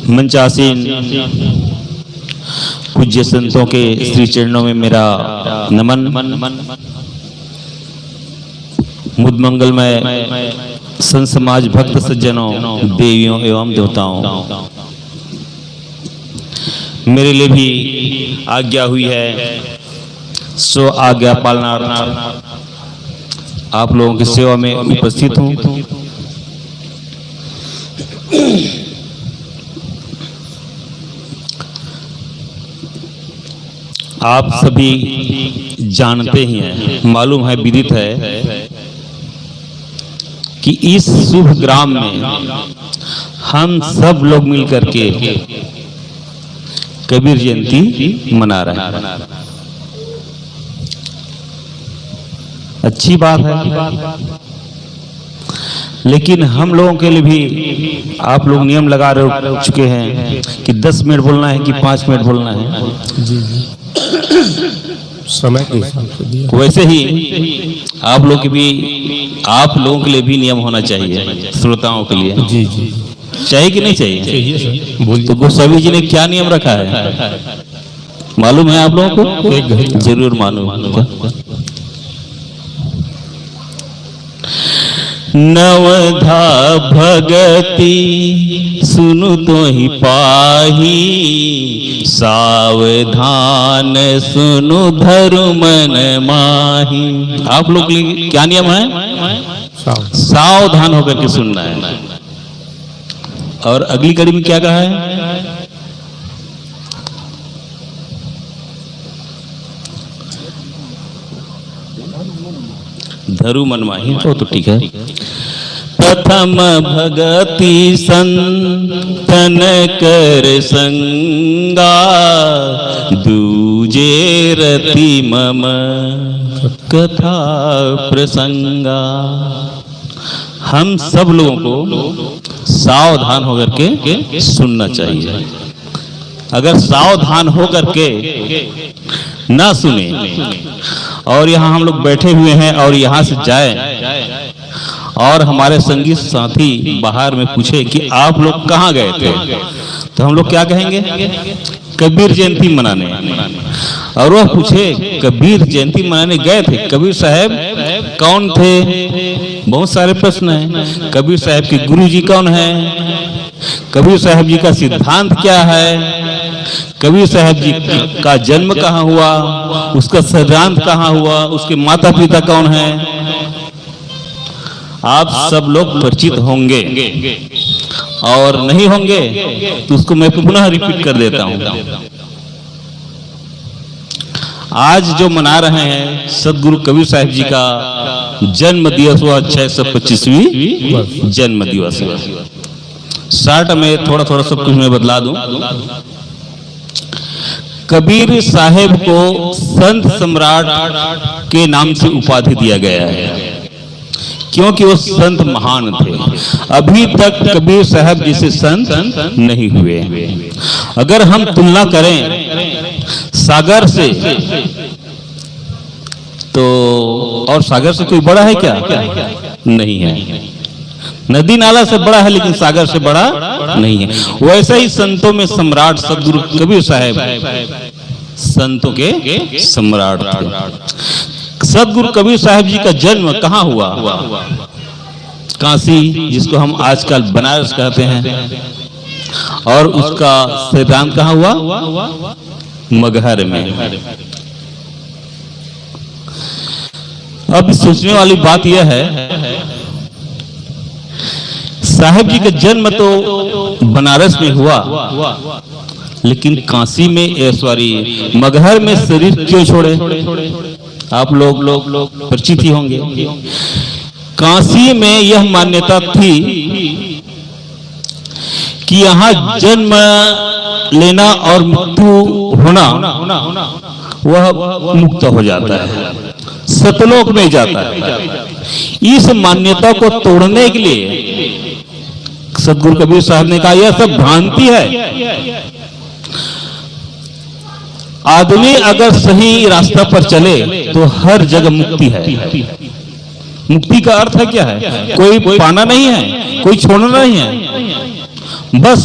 मंचासीन पूज्य संतों के श्री चरणों में मेरा नमन। मुद मंगलमय संत समाज भक्त सज्जनों, देवियों एवं देवताओं, मेरे लिए भी आज्ञा हुई है, सो आज्ञा पालना आप लोगों की सेवा में उपस्थित हूँ। आप सभी जानते ही हैं, मालूम है, विदित है कि इस शुभ ग्राम में हम सब लोग मिलकर के कबीर जयंती मना रहे हैं। अच्छी बात है, लेकिन हम लोगों के लिए भी आप लोग नियम लगा चुके हैं कि 10 मिनट बोलना है कि 5 मिनट बोलना है। जी जी, समय के हिसाब से दिया। वैसे ही आप लोग के लिए भी नियम होना चाहिए, श्रोताओं के लिए। जी जी, चाहिए कि नहीं चाहिए? चाहिए सर, बोलिए। तो गोस्वामी जी ने क्या नियम रखा है मालूम है आप लोगों को? एक घड़ी जरूर मालूम। नवधा भगति सुनु तो ही पाही, सावधान सुनु धरु मन माही। आप लोग के लिए क्या नियम है? सावधान होकर के सुनना है। और अगली कड़ी में क्या कहा है? धरु मन माही। तो ठीक है। प्रथम भगति संतन कर संगा, दूजे रति मम कथा प्रसंगा। हम सब लोगों को सावधान होकर के सुनना चाहिए। अगर सावधान होकर के ना सुने और यहाँ हम लोग बैठे हुए हैं और यहाँ से जाए और हमारे संगी साथी बाहर में पूछे कि आप लोग कहाँ गए थे, तो हम लोग क्या कहेंगे? कबीर जयंती मनाने। और वह पूछे कबीर जयंती मनाने गए थे, कबीर साहब कौन थे? बहुत सारे प्रश्न हैं। कबीर साहब के गुरु जी कौन है? कबीर साहब जी का सिद्धांत क्या है? कबीर साहब जी का जन्म कहाँ हुआ? उसका सिद्धांत कहाँ हुआ? उसके माता पिता कौन है? आप सब लोग परिचित होंगे, और नहीं होंगे तो उसको मैं पुनः रिपीट कर देता हूँ। आज जो मना रहे हैं सदगुरु कबीर साहब जी का जन्म दिवस हुआ 625वीं जन्म दिवस। शॉर्ट में थोड़ा थोड़ा सब कुछ मैं बदला दूं। कबीर साहब को संत सम्राट के नाम से उपाधि दिया गया है, क्योंकि वो संत महान थे। अभी तक कबीर साहब जैसे संत नहीं हुए। अगर हम तुलना करें सागर से, तो और सागर से कोई बड़ा है क्या? नहीं है। नदी नाला से बड़ा है, लेकिन सागर से बड़ा नहीं है। वैसे ही संतों में सम्राट सदगुरु कबीर साहब संतों के सम्राट थे। सदगुरु कबीर साहब जी का जन्म कहाँ हुआ? काशी, जिसको हम आजकल बनारस कहते हैं। और उसका सिद्धांत कहाँ हुआ? मगहर में। अब सोचने वाली बात यह है, साहब जी का जन्म तो बनारस में हुआ, लेकिन काशी में सॉरी मगहर में शरीर क्यों छोड़े? आप लोग परिचित ही होंगे। काशी में यह मान्यता थी कि यहाँ जन्म लेना और मृत्यु होना वह मुक्त हो जाता है, सतलोक में जाता है। इस मान्यता को तोड़ने के लिए सदगुरु कबीर साहब ने कहा यह सब भ्रांति है। आदमी अगर सही रास्ता पर चले तो हर जगह मुक्ति है। मुक्ति का अर्थ है क्या है? कोई पाना नहीं है, कोई छोड़ना नहीं है, बस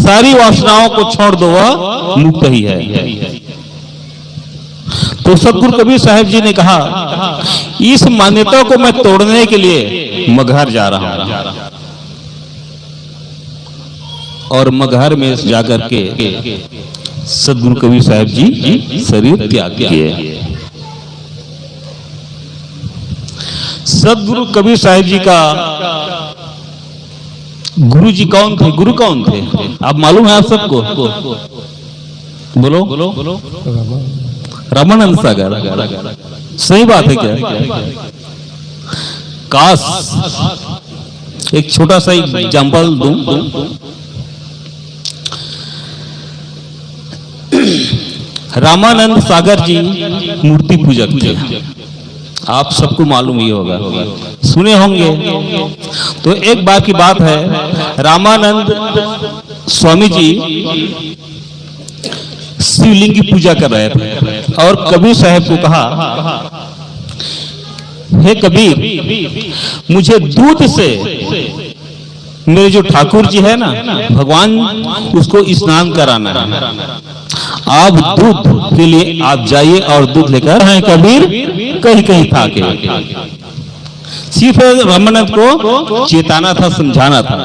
सारी वासनाओं को छोड़ दो, वह मुक्त ही है। तो सदगुरु कबीर साहब जी ने कहा, इस मान्यता को मैं तोड़ने के लिए मगहर जा रहा हूं। और मगहर में जाकर के सदगुरु कबीर साहब जी शरीर त्याग किए। सदगुरु कबीर साहब जी का गुरु जी कौन थे? गुरु कौन थे? आप मालूम है आप सबको? बोलो। रामानंद सागर। सही बात है क्या? काश एक छोटा सा एग्जाम्पल दूं। रामानंद सागर जी मूर्ति पूजक थे, आप सबको मालूम ही होगा, सुने होंगे। तो एक बार की बात है, रामानंद स्वामी जी शिवलिंग की पूजा कर रहे थे और कबीर साहब को कहा, हे कबीर, मुझे दूध से मेरे जो ठाकुर जी है ना भगवान, उसको स्नान कराना है। आप दूध के लिए आप जाइए और दूध लेकर हैं। कबीर कहीं कहीं था के सिर्फ रामानंद को चेताना था, समझाना था।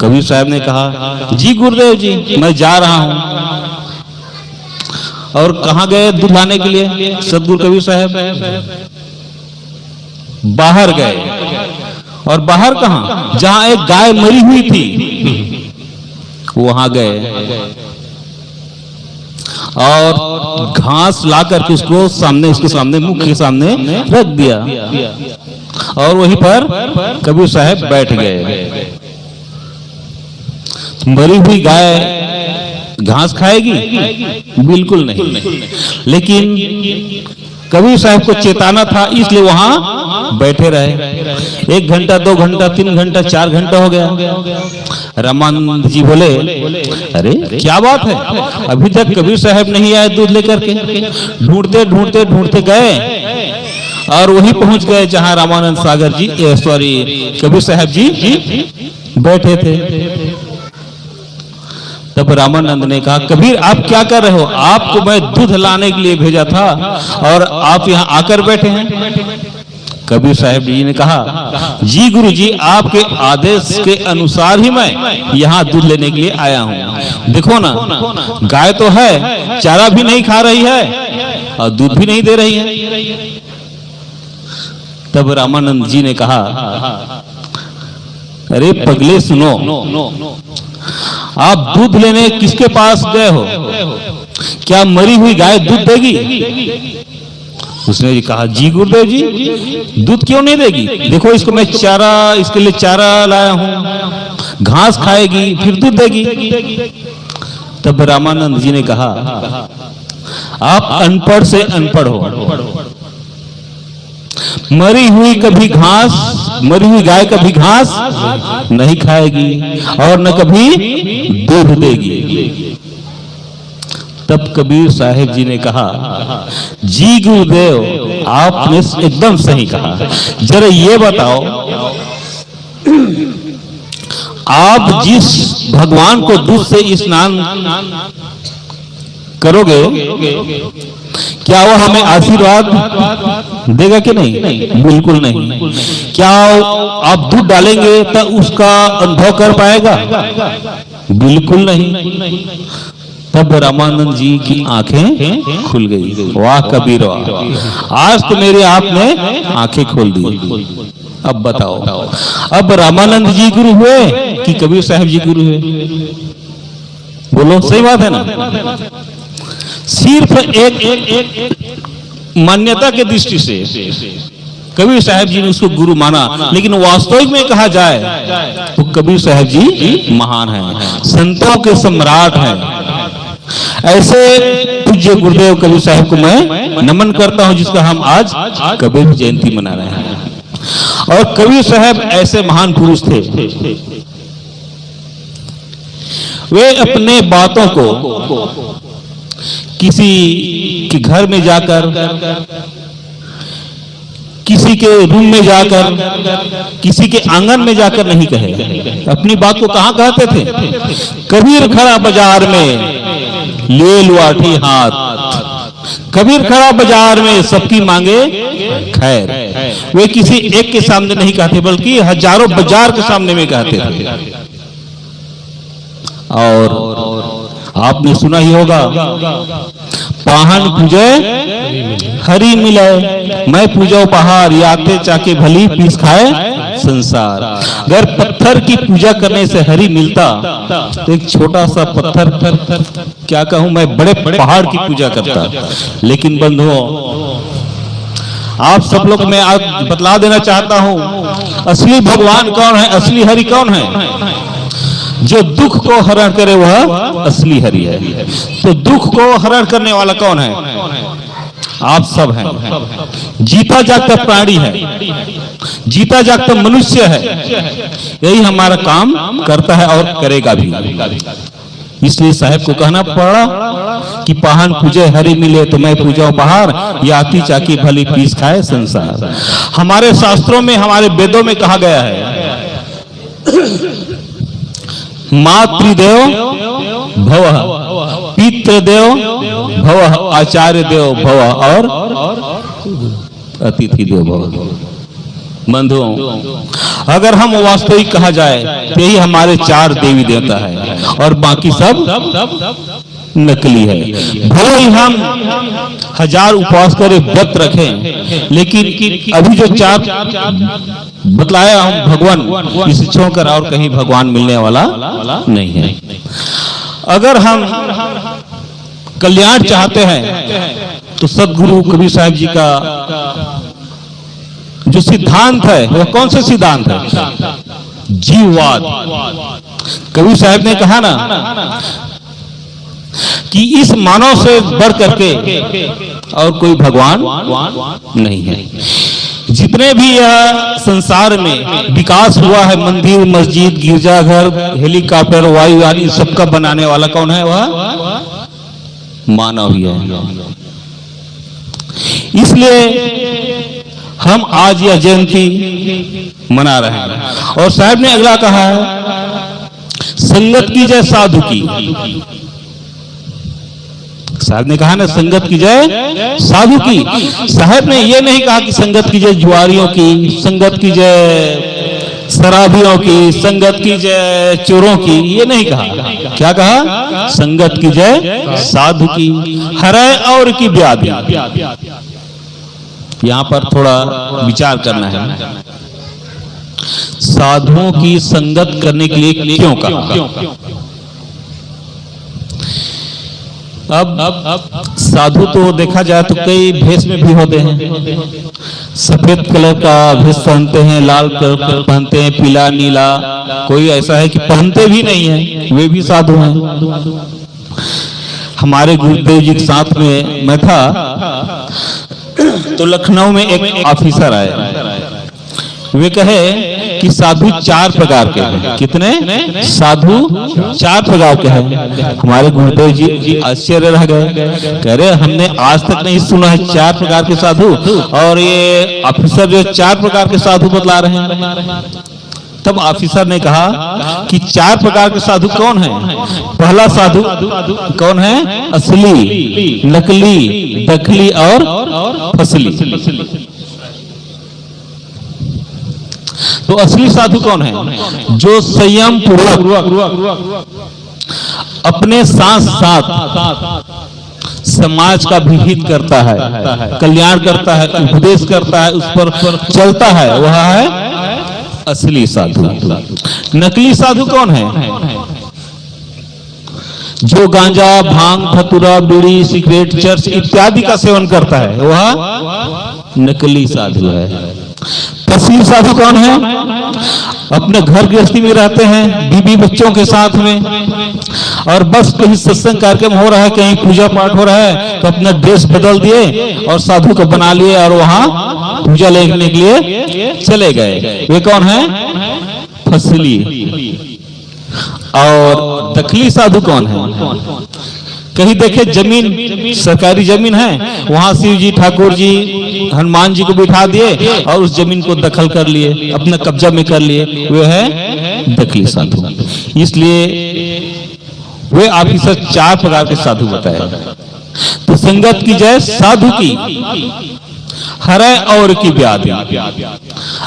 कबीर साहब ने कहा, जी गुरुदेव जी, मैं जा रहा हूं। और कहां गए दूध लाने के लिए? सदगुरु कबीर साहब बाहर गए। और बाहर कहां? जहां एक गाय मरी हुई थी वहां गए और घास ला करके उसको सामने, उसके सामने, मुख के सामने रख दिया और वहीं पर कबीर साहब बैठ गए। मरी हुई गाय घास खाएगी? बिल्कुल नहीं। लेकिन कबीर साहब को चेताना था, इसलिए वहां बैठे रहे। 1 घंटा, 2 घंटा, 3 घंटा, 4 घंटा हो गया। रामानंद जी बोले, अरे क्या बात है, अभी तक कबीर साहब नहीं आए दूध लेकर के। ढूंढते ढूंढते ढूंढते गए और वहीं पहुंच गए जहां रामानंद सागर जी, सॉरी, कबीर साहब जी बैठे थे। तब रामानंद ने कहा, कबीर आप क्या कर रहे हो? आपको मैं दूध लाने के लिए भेजा था और आप यहाँ आकर बैठे हैं। कबीर साहब जी ने कहा, जी गुरु जी, आपके आदेश के अनुसार ही मैं यहाँ दूध लेने के लिए आया हूँ। देखो ना, गाय तो है, चारा भी नहीं खा रही है और दूध भी नहीं दे रही है। तब रामानंद जी ने कहा, अरे पगले सुनो, आप दूध लेने किसके पास गए हो? क्या मरी हुई गाय दूध देगी? उसने कहा, जी गुरुदेव जी, दूध क्यों नहीं देगी? देखो इसको मैं चारा, इसके लिए चारा लाया हूं, घास खाएगी फिर दूध देगी। तब रामानंद जी ने कहा, आप अनपढ़ से अनपढ़ हो। मरी हुई गाय कभी घास नहीं खाएगी और न कभी दूध देगी। तब कबीर साहब जी ने कहा, जी गुरुदेव, आपने एकदम सही कहा। जरा ये बताओ, आप जिस भगवान को दूध से स्नान करोगे, क्या वो हमें आशीर्वाद देगा कि नहीं? बिल्कुल नहीं। क्या आप दूध डालेंगे तो उसका अनुभव कर पाएगा? बिल्कुल नहीं। तब रामानंद जी की आंखें खुल गई। वाह कबीर वाह, आज तो मेरे आपने आंखें खोल दी। अब बताओ, अब रामानंद जी गुरु हुए कि कबीर साहब जी गुरु हुए? बोलो, सही बात है ना? सिर्फ एक मान्यता के दृष्टि से कबीर साहब जी ने उसको गुरु माना, लेकिन वास्तविक में कहा जाए तो कबीर साहब जी महान हैं, संतों के सम्राट हैं। ऐसे पूज्य गुरुदेव कबीर साहब को मैं नमन करता हूं, जिसका हम आज कबीर जयंती मना रहे हैं। और कबीर साहब ऐसे महान पुरुष थे, वे अपने बातों को किसी के घर में जाकर किसी के रूम में जाकर, किसी के आंगन में जाकर नहीं कहे। अपनी बात को कहां कहते थे? कबीर खड़ा बाजार में ले लुआठी हाथ, कबीर खड़ा बाजार में सबकी मांगे खैर। वे किसी एक के सामने नहीं कहते बल्कि हजारों बाजार के सामने में कहते थे। और आपने सुना ही होगा, पाहन पूजे हरि मिले, मैं पूजो पहाड़, याते चाके भली पीस खाए संसार। अगर पत्थर की पूजा करने से हरि मिलता तो एक छोटा सा पत्थर, क्या कहूं मैं, बड़े पहाड़ की पूजा करता। लेकिन बंधुओं, आप सब लोग मैं आज बतला देना चाहता हूं, असली भगवान कौन है, असली हरि कौन है? जो दुख को हरण करे वह असली हरि है। तो दुख को हरण करने वाला कौन है? आप सब हैं। जीता जागता प्राणी है, जीता जागता मनुष्य है। यही हमारा काम करता है और करेगा भी। इसलिए साहब को कहना पड़ा कि पाहन पूजे हरि मिले तो मैं पूजाऊं पहाड़, याती चाकी भली पीस खाए संसार। हमारे शास्त्रों में, हमारे वेदों में कहा गया है, मातृदेव भवः, पितृदेव भवः, आचार्य देव भवः और अतिथि देव भवः। बंधुओं, अगर हम वास्तविक कहा जाए तो यही हमारे 4 देवी देवता है और बाकी सब नकली है। भले ही हम 1000 उपवास करे, व्रत रखें, लेकिन अभी जो 4 बतलाया हम भगवान, इसे छोड़कर और कहीं भगवान मिलने वाला नहीं है। अगर हम कल्याण चाहते हैं तो सदगुरु कबीर साहब जी का जो सिद्धांत है वह कौन सा सिद्धांत है? जीववाद। कबीर साहब ने कहा ना कि इस मानव से बढ़ करके और कोई भगवान नहीं है। जितने भी यह संसार में विकास हुआ है, मंदिर, मस्जिद, गिरजाघर, हेलीकॉप्टर, वायुयान, इस सबका बनाने वाला कौन है? वह मानव ही है। इसलिए हम आज यह जयंती मना रहे हैं। और साहब ने अगला कहा है, संगत की जय साधु की। साहब ने कहा ना, संगत की जय साधु की। साहब ने यह नहीं कहा कि संगत की जय जुआरियों की, संगत की जय शराबियों की, संगत की जय चोरों की, ये नहीं कहा। क्या कहा? संगत की जय साधु की, हरै और की व्याधि। यहां पर थोड़ा विचार करना है। साधुओं की संगत करने के लिए क्यों कहा? अब साधु तो देखा जाए तो कई भेष में भी होते हैं। सफेद कलर का भेष पहनते हैं, लाल कलर पहनते हैं, पीला, नीला। कोई ऐसा है कि पहनते भी नहीं है, वे भी साधु हैं। हमारे गुरुदेव जी के साथ में मैं था तो लखनऊ में एक ऑफिसर आए। वे कहे कि साधु 4 प्रकार के हैं। कितने? साधु 4 प्रकार के हैं। हमारे गुरुदेव जी आश्चर्य रह गए, कह रहे हमने आज तक नहीं सुना है 4 प्रकार के साधु, और ये ऑफिसर जो 4 प्रकार के साधु बतला रहे हैं। तब ऑफिसर ने कहा कि 4 प्रकार के साधु कौन है? पहला साधु कौन है? असली, नकली, दखली और फसली। तो असली साधु कौन है? जो संयम पूर्वक अपने साथ साथ समाज का भी हित करता है, कल्याण करता है, उपदेश करता है, उस पर चलता है, वह है असली साधु। नकली साधु कौन है? जो गांजा, भांग, धतूरा, बीड़ी, सिगरेट, चर्च इत्यादि का सेवन करता है, वह नकली साधु है। असली साधु कौन है? अपने घर गृहस्थी में रहते हैं, बीबी बच्चों के साथ में, और बस कहीं सत्संग कार्यक्रम हो रहा है, कहीं पूजा पाठ हो रहा है तो अपना ड्रेस बदल दिए और साधु को बना लिए और वहां पूजा लेने के लिए चले गए। वे कौन है? फसली। और दखली साधु कौन है? कहीं देखे जमीन, सरकारी जमीन है, वहां शिव जी, ठाकुर जी, हनुमान जी को बिठा दिए और उस जमीन को दखल कर लिए, अपना कब्जा में कर लिए, वे है दखली साधु। इसलिए वे ऑफिसर 4 प्रकार के साधु बताए। तो संगत की जय साधु की, हरै और की व्याधि।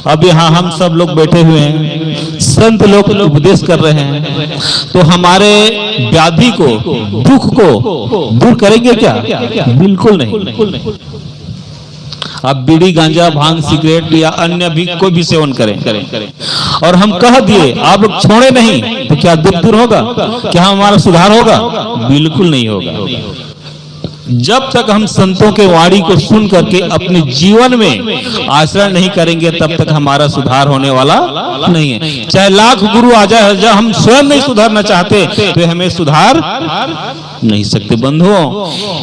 अब यहाँ हम सब लोग बैठे हुए हैं, संत लोग उपदेश कर रहे हैं, तो हमारे व्याधि को, दुख को दूर करेंगे क्या? बिल्कुल नहीं। आप बीड़ी, गांजा, भांग, सिगरेट या अन्य भी कोई भी सेवन करें और हम कह दिए आप लोग छोड़े नहीं, तो क्या दुख दूर होगा? क्या हमारा सुधार होगा? बिल्कुल नहीं होगा। जब तक हम संतों के वाणी को सुन करके अपने जीवन में आचरण नहीं करेंगे, तब तक हमारा सुधार होने वाला नहीं है। चाहे लाख गुरु आ जाए, जब हम स्वयं नहीं सुधारना चाहते तो हमें सुधार नहीं सकते बंधुओं।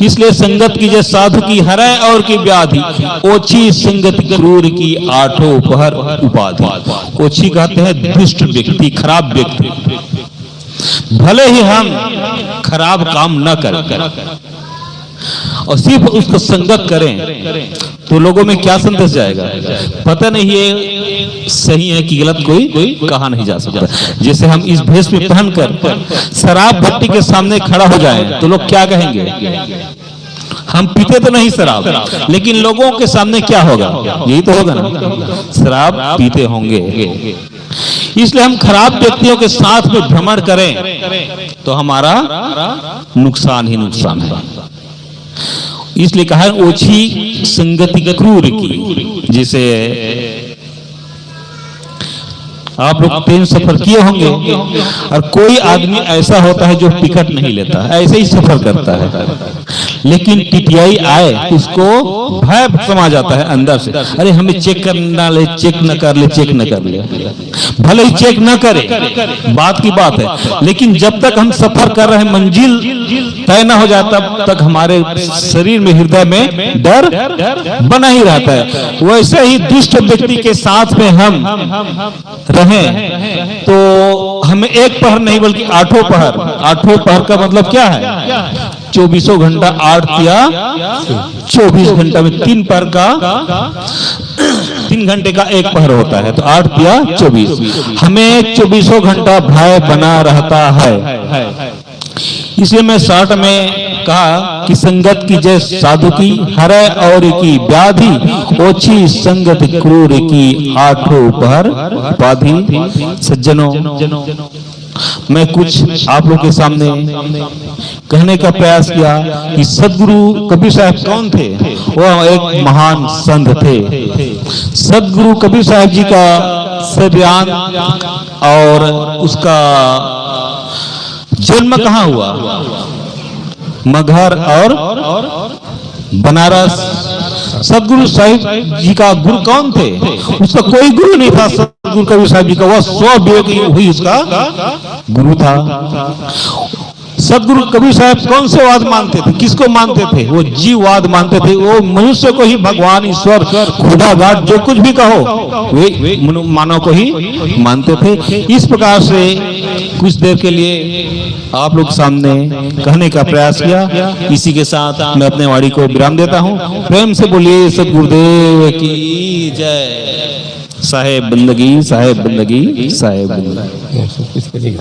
इसलिए संगत की जय साधु की, हरै और की व्याधि, ओछी संगत क्रूर की, आठों पहर उपाधि। ओछी कहते हैं दुष्ट व्यक्ति, खराब व्यक्ति। भले ही हम खराब काम न करें और सिर्फ उसको संगत करें, तो लोगों में क्या संदेश जाएगा? पता नहीं ये सही है कि गलत, कोई कहा नहीं जा सकता। जैसे हम इस भेष में पहनकर शराब भट्टी के सामने खड़ा हो जाएं, तो लोग क्या कहेंगे? हम पीते तो नहीं शराब, लेकिन लोगों के सामने क्या होगा? यही तो होगा ना, शराब पीते होंगे। इसलिए हम खराब व्यक्तियों के साथ में भ्रमण करें तो हमारा नुकसान ही नुकसान है। इसलिए कहा ओछी संगति क्रूर की। जैसे आप लोग ट्रेन सफर किए होंगे और कोई आदमी ऐसा होता है जो टिकट नहीं लेता, ऐसे ही सफर करता है, लेकिन टीटीआई आए उसको भय समा जाता है अंदर से, अरे हमें चेक करना ले, चेक न कर ले, चेक न कर ले। भले ही चेक न करे, बात की बात है, लेकिन जब तक हम सफर कर रहे हैं, मंजिल तय न हो जाए, तब तक हमारे शरीर में, हृदय में डर बना ही रहता है। वैसे ही दुष्ट व्यक्ति के साथ में हम रहें तो हमें एक पहर नहीं बल्कि 8 पहर। 8 पहर का मतलब क्या है? 24 घंटा, 8 या 24 घंटा में 3 पहर का, 3 घंटे का एक पहर होता है, तो 8 या 24। हमें 24 घंटा भय बना रहता है। इसलिए मैं शॉर्ट में कहा कि संगत की जय साधु की, हरै और की व्याधि, ओछी संगत क्रूर की, आठों पहर उपाधि। सज्जनों, मैं कुछ आप लोगों के सामने कहने का प्रयास किया कि सदगुरु कबीर साहब कौन थे। वह एक महान संत थे। सदगुरु कबीर साहब जी का बयान और उसका जन्म कहाँ हुआ? मगहर और बनारस। सदगुरु साहिब जी का गुरु कौन थे? उसका कोई गुरु नहीं था। सदगुरु कबीर साहब जी का वह स्वविवेक हुई उसका गुरु था। सदगुरु कबीर साहब कौन से वाद मानते थे? किसको मानते थे? वो जीववाद मानते थे। वो मनुष्य को ही भगवान, ईश्वर, खुदा, गाड जो कुछ भी कहो, वे मानव को ही मानते थे। इस प्रकार से कुछ देर के लिए आप लोग सामने कहने का प्रयास किया। इसी के साथ मैं अपने वाणी को विराम देता हूँ। प्रेम से बोलिए सदगुरुदेव की जय। साहेब बंदगी, साहेब बंदगी, साहेब बंदगी।